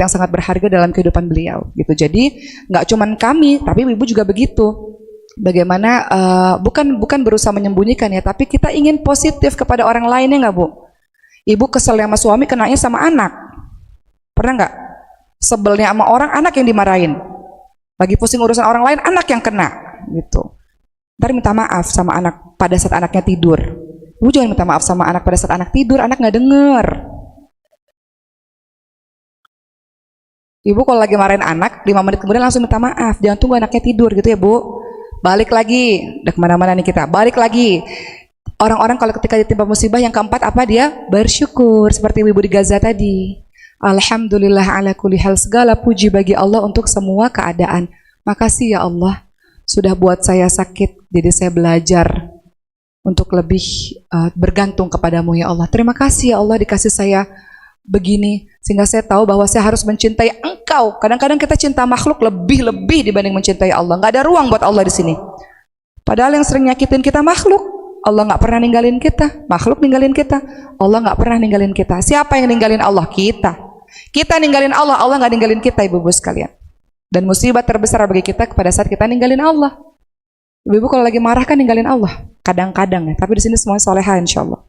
yang sangat berharga dalam kehidupan beliau gitu. Jadi nggak cuman kami, tapi ibu juga begitu. Bagaimana bukan berusaha menyembunyikan ya, tapi kita ingin positif kepada orang lainnya, nggak Bu? Ibu kesel sama suami, kenanya sama anak. Pernah nggak? Sebelnya sama orang, anak yang dimarahin. Lagi pusing urusan orang lain, anak yang kena gitu. Ntar minta maaf sama anak pada saat anaknya tidur. Ibu jangan minta maaf sama anak pada saat anak tidur, anak nggak denger. Ibu kalau lagi marahin anak, 5 menit kemudian langsung minta maaf. Jangan tunggu anaknya tidur gitu ya Bu. Balik lagi, udah kemana-mana nih kita. Balik lagi. Orang-orang kalau ketika ditimpa musibah yang keempat apa dia? Bersyukur. Seperti ibu di Gaza tadi. Alhamdulillah ala kulli hal, segala puji bagi Allah untuk semua keadaan. Makasih ya Allah sudah buat saya sakit, jadi saya belajar untuk lebih bergantung kepadamu ya Allah. Terima kasih ya Allah dikasih saya begini, sehingga saya tahu bahwa saya harus mencintai Engkau. Kadang-kadang kita cinta makhluk lebih-lebih dibanding mencintai Allah. Nggak ada ruang buat Allah di sini. Padahal yang sering nyakitin kita makhluk. Allah nggak pernah ninggalin kita, makhluk ninggalin kita. Allah nggak pernah ninggalin kita. Siapa yang ninggalin Allah? Kita. Kita ninggalin Allah, Allah nggak ninggalin kita, ibu-ibu sekalian. Dan musibah terbesar bagi kita pada saat kita ninggalin Allah. Ibu-ibu kalau lagi marah kan ninggalin Allah. Kadang-kadang ya, tapi di sini semuanya soleha insya Allah.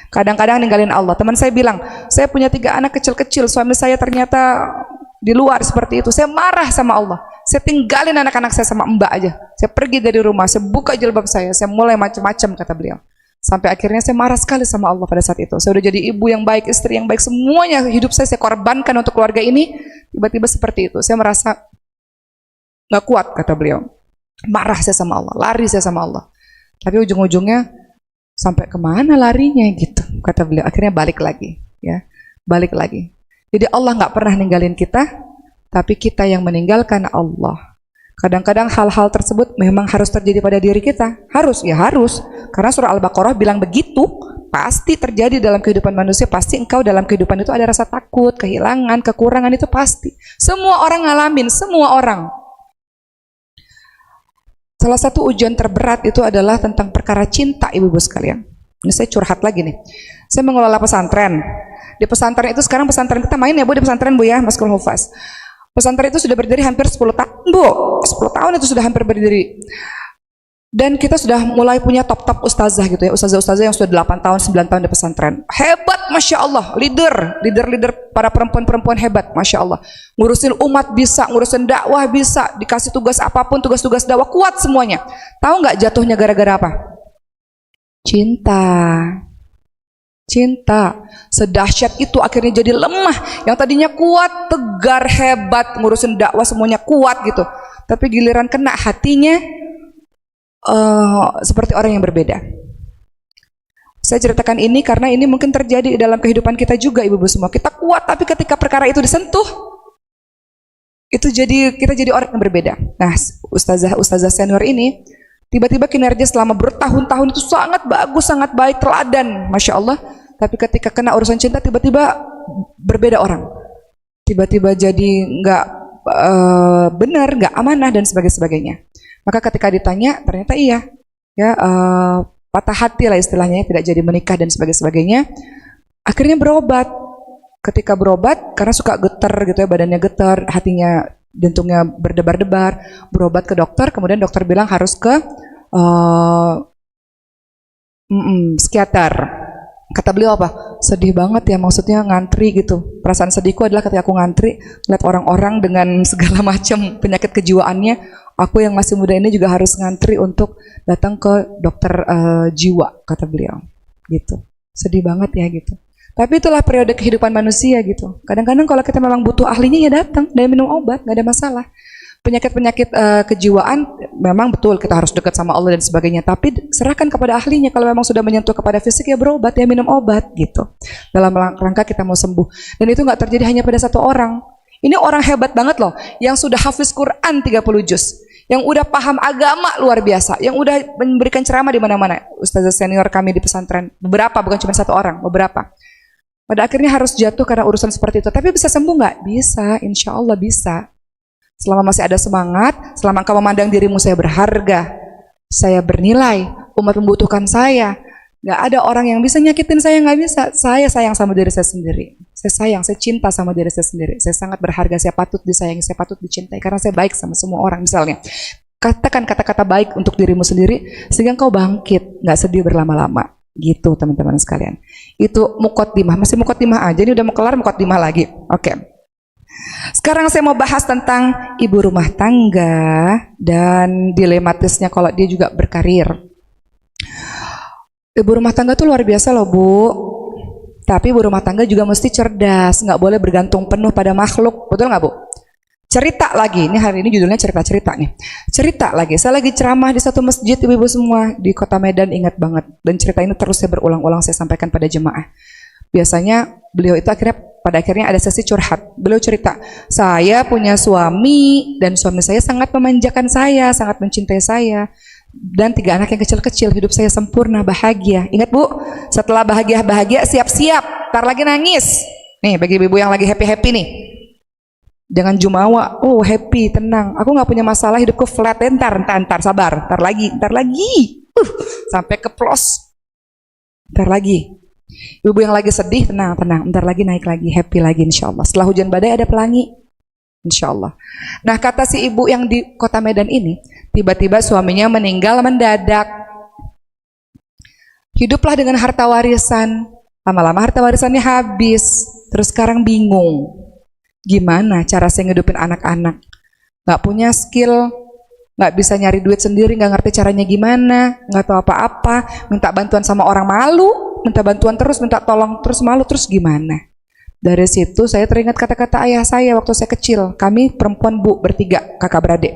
Kadang-kadang ninggalin Allah. Teman saya bilang, saya punya 3 anak kecil-kecil, suami saya ternyata di luar seperti itu. Saya marah sama Allah. Saya tinggalin anak-anak saya sama mbak aja. Saya pergi dari rumah, saya buka jilbab saya mulai macam-macam kata beliau. Sampai akhirnya saya marah sekali sama Allah pada saat itu. Saya udah jadi ibu yang baik, istri yang baik, semuanya hidup saya korbankan untuk keluarga ini. Tiba-tiba seperti itu. Saya merasa nggak kuat kata beliau. Marah saya sama Allah, lari saya sama Allah. Tapi ujung-ujungnya sampai kemana larinya gitu kata beliau. Akhirnya balik lagi, ya, balik lagi. Jadi Allah nggak pernah ninggalin kita, tapi kita yang meninggalkan Allah. Kadang-kadang hal-hal tersebut memang harus terjadi pada diri kita. Harus, ya harus. Karena surah Al-Baqarah bilang begitu, pasti terjadi dalam kehidupan manusia. Pasti engkau dalam kehidupan itu ada rasa takut, kehilangan, kekurangan, itu pasti. Semua orang ngalamin, semua orang. Salah satu ujian terberat itu adalah tentang perkara cinta, ibu-ibu sekalian. Ini saya curhat lagi nih. Saya mengelola pesantren. Di pesantren itu sekarang pesantren kita main ya Bu, di pesantren Bu ya, Maskul Hufaz. Pesantren itu sudah berdiri hampir 10 tahun Bu, 10 tahun itu sudah hampir berdiri. Dan kita sudah mulai punya top-top ustazah gitu ya, ustazah-ustazah yang sudah 8 tahun, 9 tahun di pesantren. Hebat Masya Allah, leader para perempuan-perempuan hebat Masya Allah. Ngurusin umat bisa, ngurusin dakwah bisa, dikasih tugas apapun, tugas-tugas dakwah kuat semuanya. Tahu nggak jatuhnya gara-gara apa? Cinta. Sedahsyat itu akhirnya jadi lemah. Yang tadinya kuat, tegar, hebat, ngurusin dakwah semuanya kuat gitu. Tapi giliran kena hatinya seperti orang yang berbeda. Saya ceritakan ini karena ini mungkin terjadi dalam kehidupan kita juga, ibu-ibu semua. Kita kuat, tapi ketika perkara itu disentuh, kita jadi orang yang berbeda. Nah, ustazah senior ini tiba-tiba kinerja selama bertahun-tahun itu sangat bagus, sangat baik, teladan, Masya Allah. Tapi ketika kena urusan cinta, tiba-tiba berbeda orang. Tiba-tiba jadi nggak benar, nggak amanah, dan sebagainya. Maka ketika ditanya, ternyata iya. Ya, patah hati lah istilahnya, tidak jadi menikah, dan sebagainya. Akhirnya berobat. Ketika berobat, karena suka getar gitu ya, badannya getar, hatinya, jantungnya berdebar-debar, berobat ke dokter, kemudian dokter bilang harus ke psikiater. Kata beliau apa? Sedih banget ya, maksudnya ngantri gitu. Perasaan sedihku adalah ketika aku ngantri, lihat orang-orang dengan segala macam penyakit kejiwaannya, aku yang masih muda ini juga harus ngantri untuk datang ke dokter jiwa, kata beliau. Gitu. Sedih banget ya gitu. Tapi itulah periode kehidupan manusia gitu. Kadang-kadang kalau kita memang butuh ahlinya ya datang dan minum obat, nggak ada masalah. Penyakit-penyakit kejiwaan memang betul kita harus dekat sama Allah dan sebagainya, tapi serahkan kepada ahlinya. Kalau memang sudah menyentuh kepada fisik ya berobat, ya minum obat gitu. Dalam rangka kita mau sembuh. Dan itu nggak terjadi hanya pada satu orang. Ini orang hebat banget loh, yang sudah hafiz Quran 30 juz, yang udah paham agama luar biasa, yang udah memberikan ceramah di mana-mana. Ustazah senior kami di pesantren, beberapa, bukan cuma satu orang, beberapa. Pada akhirnya harus jatuh karena urusan seperti itu. Tapi bisa sembuh nggak? Bisa, insya Allah bisa. Selama masih ada semangat, selama engkau memandang dirimu saya berharga, saya bernilai, umat membutuhkan saya, nggak ada orang yang bisa nyakitin saya, nggak bisa. Saya sayang sama diri saya sendiri. Saya sayang, saya cinta sama diri saya sendiri. Saya sangat berharga, saya patut disayangi, saya patut dicintai karena saya baik sama semua orang misalnya. Katakan kata-kata baik untuk dirimu sendiri sehingga engkau bangkit, nggak sedih berlama-lama. Gitu teman-teman sekalian. Itu muqaddimah, masih muqaddimah aja, ini udah mau kelar muqaddimah lagi. Oke. Sekarang saya mau bahas tentang ibu rumah tangga dan dilematisnya kalau dia juga berkarir. Ibu rumah tangga tuh luar biasa loh Bu. Tapi ibu rumah tangga juga mesti cerdas, nggak boleh bergantung penuh pada makhluk, betul nggak Bu? Cerita lagi, ini hari ini judulnya cerita-cerita nih. Cerita lagi, saya lagi ceramah di satu masjid ibu-ibu semua di kota Medan, ingat banget. Dan cerita ini terus saya berulang-ulang saya sampaikan pada jemaah. Biasanya beliau itu pada akhirnya ada sesi curhat. Beliau cerita, saya punya suami dan suami saya sangat memanjakan saya, sangat mencintai saya. Dan 3 anak yang kecil-kecil, hidup saya sempurna, bahagia. Ingat Bu, setelah bahagia-bahagia siap-siap, ntar lagi nangis. Nih bagi ibu yang lagi happy-happy nih, jangan jumawa, oh happy, tenang, aku nggak punya masalah, hidupku flat, ntar, sabar, ntar lagi, sampai keplos, ntar lagi. Ibu yang lagi sedih, tenang, ntar lagi naik lagi, happy lagi insya Allah. Setelah hujan badai ada pelangi, insya Allah. Nah kata si ibu yang di kota Medan ini, tiba-tiba suaminya meninggal mendadak. Hiduplah dengan harta warisan, lama-lama harta warisannya habis, terus sekarang bingung. Gimana cara saya ngedupin anak-anak? Gak punya skill, gak bisa nyari duit sendiri, gak ngerti caranya gimana, gak tahu apa-apa, minta bantuan sama orang malu, minta bantuan terus, minta tolong terus malu, terus gimana? Dari situ saya teringat kata-kata ayah saya waktu saya kecil. Kami perempuan Bu, bertiga, kakak beradik.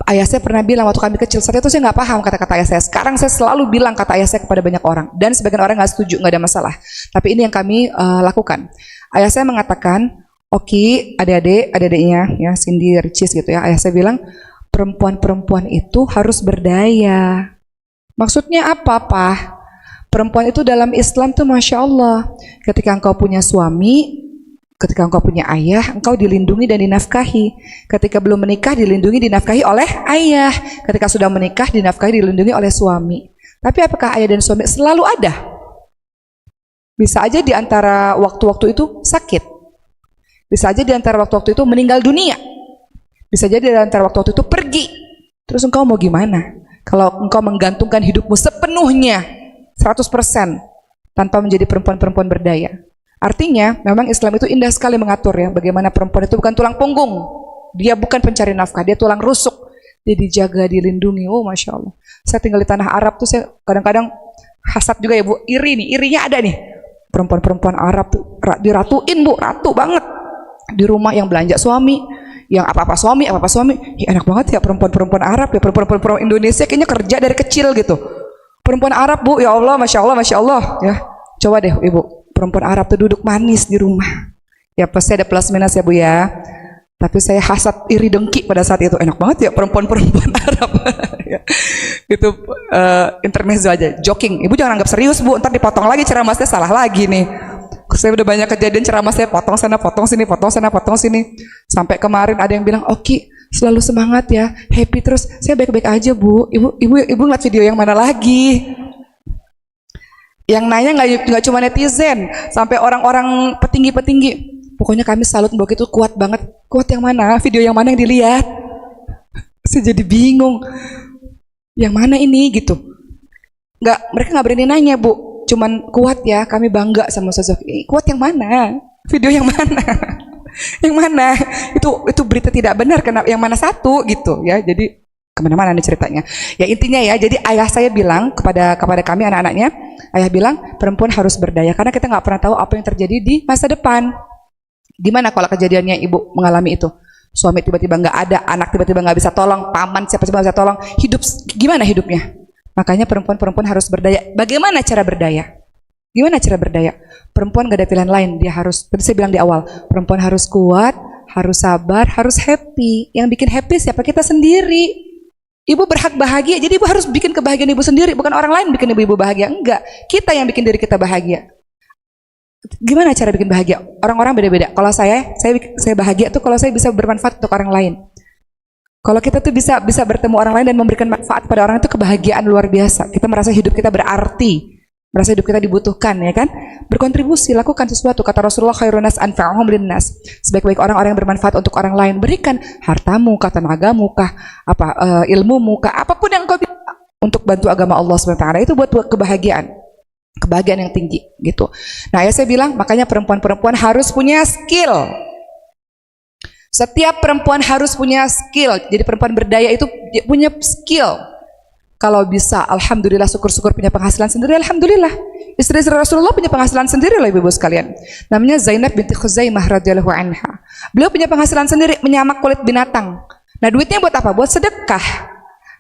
Ayah saya pernah bilang waktu kami kecil, saat itu saya nggak paham kata-kata ayah saya. Sekarang saya selalu bilang kata ayah saya kepada banyak orang. Dan sebagian orang nggak setuju, nggak ada masalah. Tapi ini yang kami lakukan. Ayah saya mengatakan, Oki, adik-adiknya, ya Cindy, Ricis gitu ya. Ayah saya bilang, perempuan-perempuan itu harus berdaya. Maksudnya apa, Pak? Perempuan itu dalam Islam tuh Masya Allah. Ketika engkau punya suami, ketika engkau punya ayah, engkau dilindungi dan dinafkahi. Ketika belum menikah, dilindungi, dinafkahi oleh ayah. Ketika sudah menikah, dinafkahi, dilindungi oleh suami. Tapi apakah ayah dan suami selalu ada? Bisa aja di antara waktu-waktu itu sakit. Bisa aja di antara waktu-waktu itu meninggal dunia. Bisa jadi di antara waktu-waktu itu pergi. Terus engkau mau gimana? Kalau engkau menggantungkan hidupmu sepenuhnya, 100% tanpa menjadi perempuan-perempuan berdaya. Artinya, memang Islam itu indah sekali mengatur ya, bagaimana perempuan itu bukan tulang punggung. Dia bukan pencari nafkah, dia tulang rusuk. Dia dijaga, dilindungi. Oh, Masya Allah. Saya tinggal di tanah Arab tuh, saya kadang-kadang hasad juga ya Bu, iri nih, irinya ada nih. Perempuan-perempuan Arab tuh diratuin Bu, ratu banget. Di rumah yang belanja suami, yang apa-apa suami. Ya, enak banget ya perempuan-perempuan Arab ya, perempuan-perempuan Indonesia kayaknya kerja dari kecil gitu. Perempuan Arab Bu, ya Allah, Masya Allah ya. Coba deh Ibu, perempuan Arab tuh duduk manis di rumah. Ya pasti ada plus minus ya Bu ya. Tapi saya hasad, iri, dengki pada saat itu. Enak banget ya perempuan-perempuan Arab. Ya. Itu intermezzo aja, joking. Ibu jangan anggap serius Bu, ntar dipotong lagi ceramah saya salah lagi nih. Saya udah banyak kejadian ceramah saya potong sana, potong sini, potong sana, potong sini. Sampai kemarin ada yang bilang, Oki, selalu semangat ya, happy terus. Saya baik-baik aja Bu. Ibu ngeliat video yang mana lagi? Yang nanya nggak cuma netizen, sampai orang-orang petinggi-petinggi. Pokoknya kami salut Mbok itu kuat banget. Kuat yang mana? Video yang mana yang dilihat? Saya jadi bingung. Yang mana ini gitu? Mereka nggak berani nanya Bu. Cuman kuat ya, kami bangga sama sosok. Kuat yang mana? Video yang mana? Yang mana? Itu berita tidak benar. Kenapa? Yang mana satu gitu ya? Jadi kemana-mana nih ceritanya. Ya intinya ya, jadi ayah saya bilang kepada kami anak-anaknya, ayah bilang perempuan harus berdaya karena kita nggak pernah tahu apa yang terjadi di masa depan. Gimana kalau kejadiannya ibu mengalami itu? Suami tiba-tiba nggak ada, anak tiba-tiba nggak bisa tolong, paman siapa-siapa nggak bisa tolong, gimana hidupnya? Makanya perempuan-perempuan harus berdaya. Bagaimana cara berdaya? Gimana cara berdaya? Perempuan gak ada pilihan lain. Dia harus, tadi saya bilang di awal, perempuan harus kuat, harus sabar, harus happy. Yang bikin happy siapa? Kita sendiri. Ibu berhak bahagia, jadi ibu harus bikin kebahagiaan ibu sendiri. Bukan orang lain bikin ibu bahagia. Enggak, kita yang bikin diri kita bahagia. Gimana cara bikin bahagia? Orang-orang beda-beda. Kalau saya bahagia tuh kalau saya bisa bermanfaat untuk orang lain. Kalau kita tuh bisa bertemu orang lain dan memberikan manfaat pada orang itu kebahagiaan luar biasa. Kita merasa hidup kita berarti. merasa hidup kita dibutuhkan, ya kan? Berkontribusi, lakukan sesuatu. Kata Rasulullah, khairun nas anfa'uhum linnas. Sebaik-baik orang-orang yang bermanfaat untuk orang lain. Berikan hartamu, kah, tenagamu, kah, ilmumu, kah, apapun yang kau bisa untuk bantu agama Allah SWT. Itu buat kebahagiaan. Kebahagiaan yang tinggi, gitu. Nah, ya saya bilang, makanya perempuan-perempuan harus punya skill. Setiap perempuan harus punya skill. Jadi perempuan berdaya itu punya skill. Kalau bisa, alhamdulillah, syukur-syukur punya penghasilan sendiri, alhamdulillah. Istri-istri Rasulullah punya penghasilan sendiri loh ibu-ibu sekalian. Namanya Zainab binti Khuzaimah radhiyallahu anha. Beliau punya penghasilan sendiri, menyamak kulit binatang. Nah, duitnya buat apa? Buat sedekah.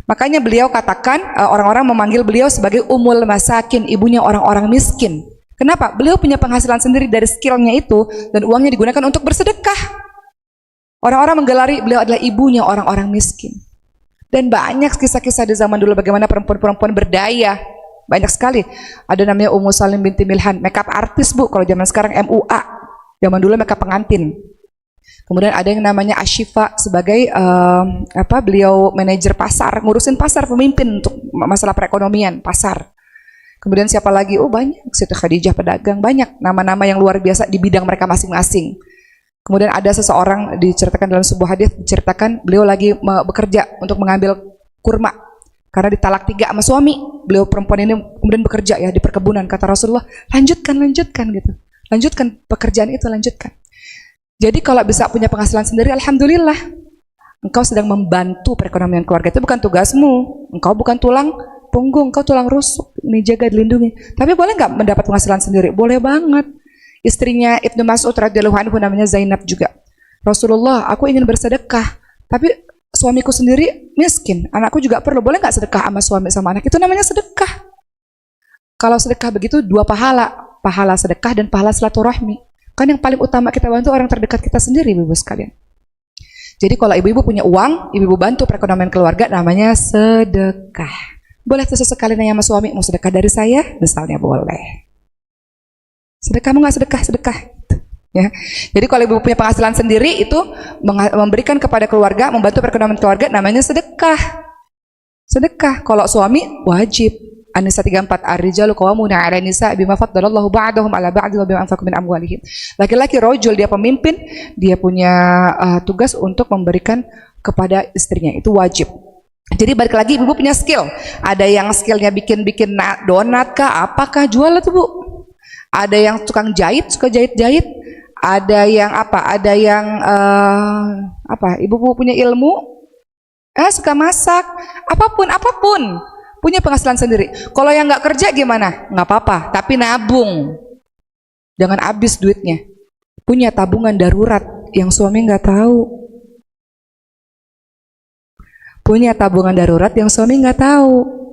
Makanya beliau katakan, orang-orang memanggil beliau sebagai Ummul Masakin, ibunya orang-orang miskin. Kenapa? Beliau punya penghasilan sendiri dari skillnya itu, dan uangnya digunakan untuk bersedekah. Orang-orang menggelari beliau adalah ibunya orang-orang miskin. Dan banyak kisah-kisah di zaman dulu bagaimana perempuan-perempuan berdaya. Banyak sekali. Ada namanya Ummu Salim binti Milhan, makeup artis bu, kalau zaman sekarang MUA. Zaman dulu makeup pengantin. Kemudian ada yang namanya Ashifa sebagai beliau manajer pasar, ngurusin pasar, pemimpin untuk masalah perekonomian pasar. Kemudian siapa lagi? Oh banyak, Siti Khadijah pedagang, banyak nama-nama yang luar biasa di bidang mereka masing-masing. Kemudian ada seseorang diceritakan dalam sebuah hadis, diceritakan beliau lagi bekerja untuk mengambil kurma karena ditalak 3 sama suami. Beliau perempuan ini kemudian bekerja ya di perkebunan. Kata Rasulullah, lanjutkan gitu, lanjutkan pekerjaan itu, lanjutkan. Jadi kalau bisa punya penghasilan sendiri, alhamdulillah, engkau sedang membantu perekonomian keluarga. Itu bukan tugasmu, engkau bukan tulang punggung, engkau tulang rusuk, ini jaga dilindungi. Tapi boleh nggak mendapat penghasilan sendiri? Boleh banget. Istrinya Ibnu Mas'ud radhiyallahu anhu namanya Zainab juga. Rasulullah, aku ingin bersedekah, tapi suamiku sendiri miskin, anakku juga perlu. Boleh nggak sedekah sama suami sama anak? Itu namanya sedekah. Kalau sedekah begitu 2 pahala, pahala sedekah dan pahala silaturahmi. Kan yang paling utama kita bantu orang terdekat kita sendiri, ibu-ibu sekalian. Jadi kalau ibu-ibu punya uang, ibu-ibu bantu perekonomian keluarga, namanya sedekah. Boleh tuh sesekali nanya sama suami, mau sedekah dari saya? Misalnya boleh. Sedekah mau nggak sedekah? Ya. Jadi kalau ibu punya penghasilan sendiri itu memberikan kepada keluarga, membantu perekonomian keluarga, namanya sedekah. Sedekah. Kalau suami wajib. An-Nisa 34, ar-rijalu qawwamuna 'ala nisa bima faddalallahu ba'dahum 'ala ba'd wa bima anfaqu min amwalihim. Laki-laki rajul, dia pemimpin, dia punya tugas untuk memberikan kepada istrinya. Itu wajib. Jadi balik lagi, ibu punya skill. Ada yang skillnya bikin-bikin donat kah, apakah, jual itu bu. Ada yang tukang jahit, suka jahit-jahit. Ada yang apa? Ada yang ibu punya ilmu, suka masak, apapun, punya penghasilan sendiri. Kalau yang nggak kerja gimana? Nggak apa-apa, tapi nabung. Jangan habis duitnya. Punya tabungan darurat yang suami nggak tahu. Punya tabungan darurat yang suami nggak tahu.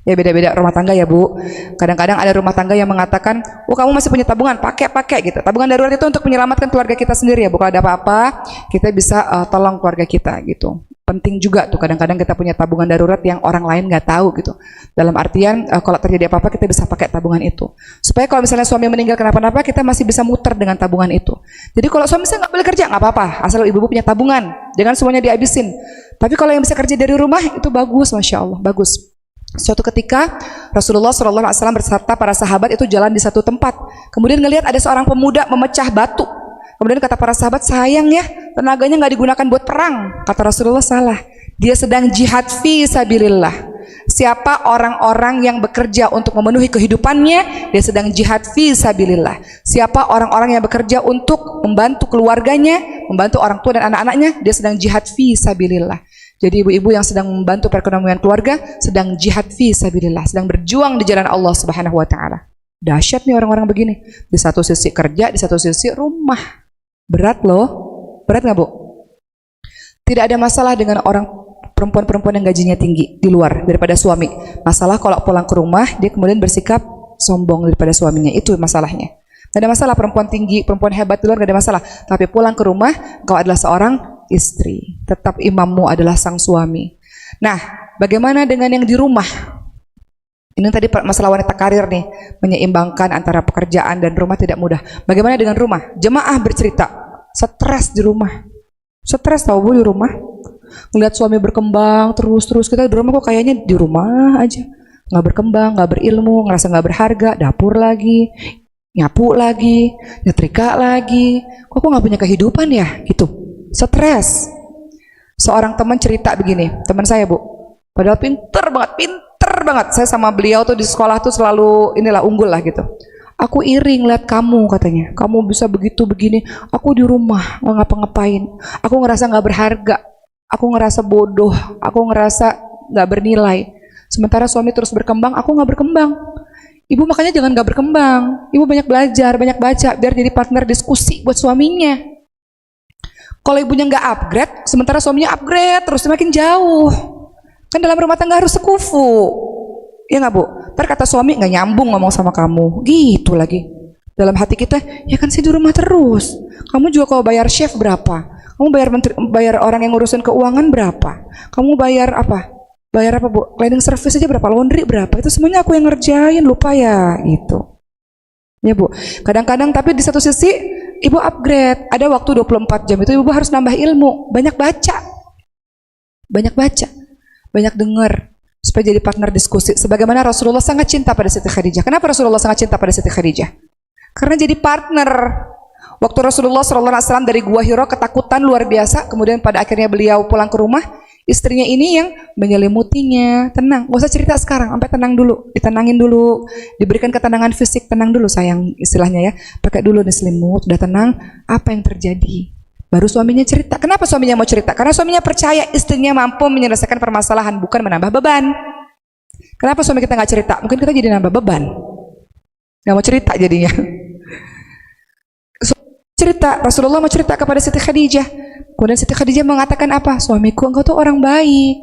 Ya beda-beda rumah tangga ya bu. Kadang-kadang ada rumah tangga yang mengatakan, oh kamu masih punya tabungan, pakai gitu. Tabungan darurat itu untuk menyelamatkan keluarga kita sendiri ya bu. Kalau ada apa-apa, kita bisa tolong keluarga kita gitu. Penting juga tuh kadang-kadang kita punya tabungan darurat yang orang lain nggak tahu gitu. Dalam artian kalau terjadi apa-apa kita bisa pakai tabungan itu. Supaya kalau misalnya suami meninggal kenapa-napa, kita masih bisa muter dengan tabungan itu. Jadi kalau suami saya nggak boleh kerja, nggak apa-apa. Asal ibu punya tabungan, jangan semuanya dihabisin. Tapi kalau yang bisa kerja dari rumah itu bagus, masya Allah, bagus. Suatu ketika Rasulullah SAW beserta para sahabat itu jalan di satu tempat. Kemudian ngelihat ada seorang pemuda memecah batu. Kemudian kata para sahabat, sayang ya, tenaganya nggak digunakan buat perang. Kata Rasulullah, salah. Dia sedang jihad fi sabilillah. Siapa orang-orang yang bekerja untuk memenuhi kehidupannya, dia sedang jihad fi sabilillah. Siapa orang-orang yang bekerja untuk membantu keluarganya, membantu orang tua dan anak-anaknya, dia sedang jihad fi sabilillah. Jadi ibu-ibu yang sedang membantu perekonomian keluarga sedang jihad fi sabilillah, sedang berjuang di jalan Allah Subhanahu wa taala. Dahsyat nih orang-orang begini. Di satu sisi kerja, di satu sisi rumah. Berat loh. Berat nggak bu? Tidak ada masalah dengan orang perempuan-perempuan yang gajinya tinggi di luar daripada suami. Masalah kalau pulang ke rumah dia kemudian bersikap sombong daripada suaminya. Itu masalahnya. Gak ada masalah perempuan tinggi, perempuan hebat di luar, gak ada masalah. Tapi pulang ke rumah, kau adalah seorang istri. Tetap imammu adalah sang suami. Nah, bagaimana dengan yang di rumah? Ini tadi masalah wanita karir nih, menyeimbangkan antara pekerjaan dan rumah tidak mudah. Bagaimana dengan rumah? Jemaah bercerita, stres di rumah. Stres tahu bu di rumah. Ngeliat suami berkembang terus, kita di rumah kok kayaknya di rumah aja. nggak berkembang, nggak berilmu, ngerasa nggak berharga, dapur lagi, nyapu lagi, nyetrika lagi. Kok aku nggak punya kehidupan ya? Gitu. Stres. Seorang teman cerita begini, teman saya Bu, padahal pinter banget. Saya sama beliau tuh di sekolah tuh selalu inilah unggul lah gitu. Aku iri ngeliat kamu katanya, kamu bisa begitu begini. Aku di rumah nggak ngapa-ngapain. Aku ngerasa nggak berharga. Aku ngerasa bodoh. Aku ngerasa nggak bernilai. Sementara suami terus berkembang, aku nggak berkembang. Ibu makanya jangan nggak berkembang. Ibu banyak belajar, banyak baca, biar jadi partner diskusi buat suaminya. Kalau ibunya nggak upgrade, sementara suaminya upgrade, terus semakin jauh. Kan dalam rumah tangga harus sekufu. Ya nggak Bu? Ntar kata suami nggak nyambung ngomong sama kamu. Gitu lagi. Dalam hati kita, ya kan saya di rumah terus. Kamu juga kalau bayar chef berapa? Kamu bayar orang yang ngurusin keuangan berapa? Kamu bayar apa? Bayar apa Bu? Cleaning service aja berapa? Laundry berapa? Itu semuanya aku yang ngerjain, lupa ya. Gitu. Ya Bu. Kadang-kadang tapi di satu sisi Ibu upgrade, ada waktu 24 jam itu Ibu harus nambah ilmu, banyak baca, banyak dengar, supaya jadi partner diskusi. Sebagaimana Rasulullah sangat cinta pada Siti Khadijah. Kenapa Rasulullah sangat cinta pada Siti Khadijah? Karena jadi partner. Waktu Rasulullah SAW dari Gua Hiro ketakutan luar biasa, kemudian pada akhirnya beliau pulang ke rumah, istrinya ini yang menyelimutinya, tenang, gak usah cerita sekarang, sampai tenang dulu, ditenangin dulu, diberikan ketenangan fisik, tenang dulu sayang istilahnya ya, pakai dulu nih selimut, udah tenang, apa yang terjadi? Baru suaminya cerita. Kenapa suaminya mau cerita? Karena suaminya percaya istrinya mampu menyelesaikan permasalahan, bukan menambah beban. Kenapa suami kita nggak cerita? Mungkin kita jadi nambah beban, nggak mau cerita jadinya. Cerita, Rasulullah mau cerita kepada Siti Khadijah. Kemudian Siti Khadijah mengatakan apa? Suamiku, engkau tuh orang baik.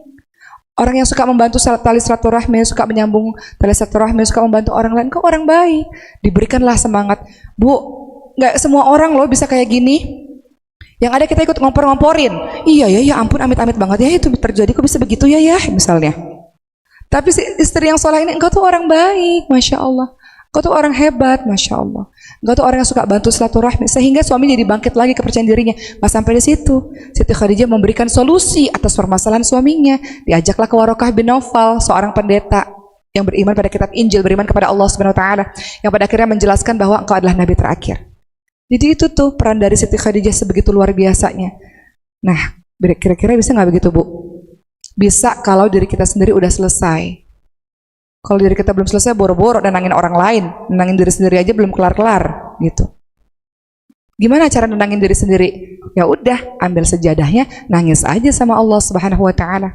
Orang yang suka membantu tali silaturahmi, suka menyambung tali silaturahmi, suka membantu orang lain. Engkau orang baik. Diberikanlah semangat. Bu, nggak semua orang loh bisa kayak gini. Yang ada kita ikut ngompor-ngomporin. Iya ya ampun, amit-amit banget ya itu terjadi. Kok bisa begitu ya misalnya. Tapi si istri yang soleh ini, engkau tuh orang baik, Masya Allah. Engkau tuh orang hebat, Masya Allah. Engkau tuh orang yang suka bantu silaturahmi. Sehingga suami jadi bangkit lagi kepercayaan dirinya. Nggak sampai di situ. Siti Khadijah memberikan solusi atas permasalahan suaminya. Diajaklah ke Warokah bin Naufal, seorang pendeta yang beriman pada kitab Injil, beriman kepada Allah Subhanahu Wa Taala, yang pada akhirnya menjelaskan bahwa engkau adalah nabi terakhir. Jadi itu tuh peran dari Siti Khadijah sebegitu luar biasanya. Nah, kira-kira bisa nggak begitu Bu? Bisa kalau diri kita sendiri udah selesai. Kalau diri kita belum selesai, boro-boro nenangin orang lain, nenangin diri sendiri aja belum kelar-kelar, gitu. Gimana cara nenangin diri sendiri? Ya udah, ambil sejadahnya, nangis aja sama Allah Subhanahu Wa Taala.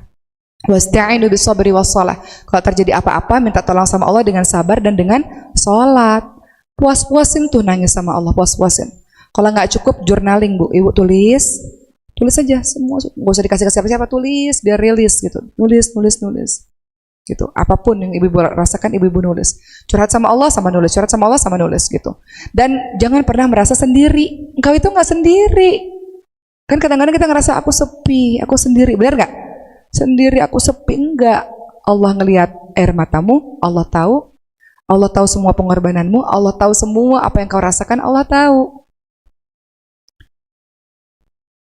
Wasta'inu bis-sabri was-shalah. Kalau terjadi apa-apa, minta tolong sama Allah dengan sabar dan dengan sholat. Puas-puasin tuh nangis sama Allah, puas-puasin. Kalau nggak cukup, journaling Bu, Ibu tulis aja semua, nggak usah dikasih ke siapa-siapa, tulis biar rilis gitu, nulis. Gitu. Apapun yang ibu rasakan, ibu nulis. Curhat sama Allah sama nulis, curhat sama Allah sama nulis gitu. Dan jangan pernah merasa sendiri. Engkau itu nggak sendiri. Kan kadang-kadang kita ngerasa aku sepi, aku sendiri. Benar nggak? Sendiri, aku sepi. Enggak. Allah ngelihat air matamu, Allah tahu. Allah tahu semua pengorbananmu, Allah tahu semua apa yang kau rasakan, Allah tahu.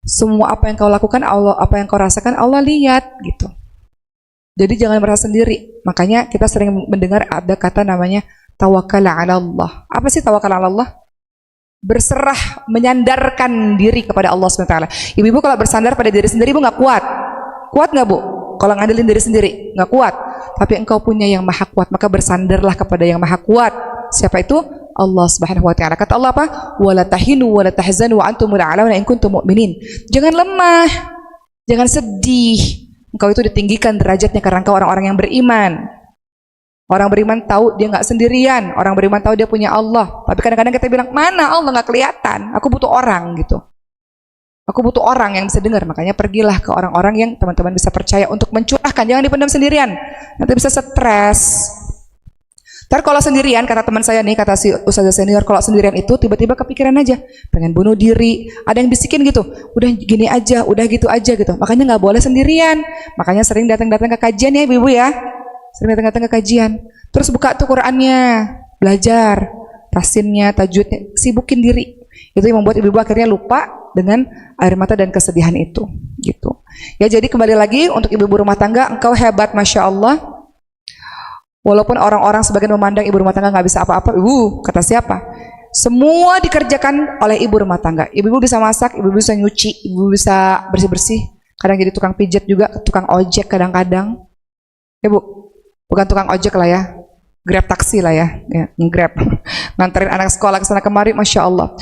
Semua apa yang kau lakukan, Allah, apa yang kau rasakan, Allah lihat gitu. Jadi jangan merasa sendiri. Makanya kita sering mendengar ada kata namanya tawakal 'ala Allah. Apa sih tawakal 'ala Allah? Berserah, menyandarkan diri kepada Allah SWT. Ibu-ibu kalau bersandar pada diri sendiri, ibu nggak kuat. Kuat nggak Bu? Kalau ngandelin diri sendiri, nggak kuat. Tapi engkau punya yang maha kuat, maka bersandarlah kepada yang maha kuat. Siapa itu? Allah Subhanahu Wa Taala. Kata Allah apa? Wala tahinu wala tahzanu wa antumul a'launa in kuntum mu'minin. Jangan lemah, jangan sedih. Engkau itu ditinggikan derajatnya karena engkau orang-orang yang beriman. Orang beriman tahu dia nggak sendirian. Orang beriman tahu dia punya Allah. Tapi kadang-kadang kita bilang, mana Allah nggak kelihatan. Aku butuh orang gitu. Aku butuh orang yang bisa dengar. Makanya pergilah ke orang-orang yang teman-teman bisa percaya untuk mencurahkan. Jangan dipendam sendirian. Nanti bisa stres. Ntar kalau sendirian, kata teman saya nih, kata si ustazah senior, kalau sendirian itu tiba-tiba kepikiran aja, pengen bunuh diri. Ada yang bisikin gitu, udah gini aja, udah gitu aja gitu. Makanya nggak boleh sendirian. Makanya sering datang-datang ke kajian ya ibu-ibu ya. Sering datang-datang ke kajian. Terus buka tuh Qur'annya, belajar, tasinnya, tajwidnya, sibukin diri. Itu yang membuat ibu-ibu akhirnya lupa dengan air mata dan kesedihan itu. Gitu. Ya jadi kembali lagi untuk ibu-ibu rumah tangga, engkau hebat Masya Allah. Walaupun orang-orang sebagian memandang ibu rumah tangga nggak bisa apa-apa, kata siapa? Semua dikerjakan oleh ibu rumah tangga. Ibu-ibu bisa masak, ibu-ibu bisa nyuci, ibu bisa bersih-bersih. Kadang jadi tukang pijat juga, tukang ojek kadang-kadang. Ya bu, bukan tukang ojek lah ya, grab taksi lah ya, Grab. Nganterin anak sekolah ke sana kemari, Masya Allah.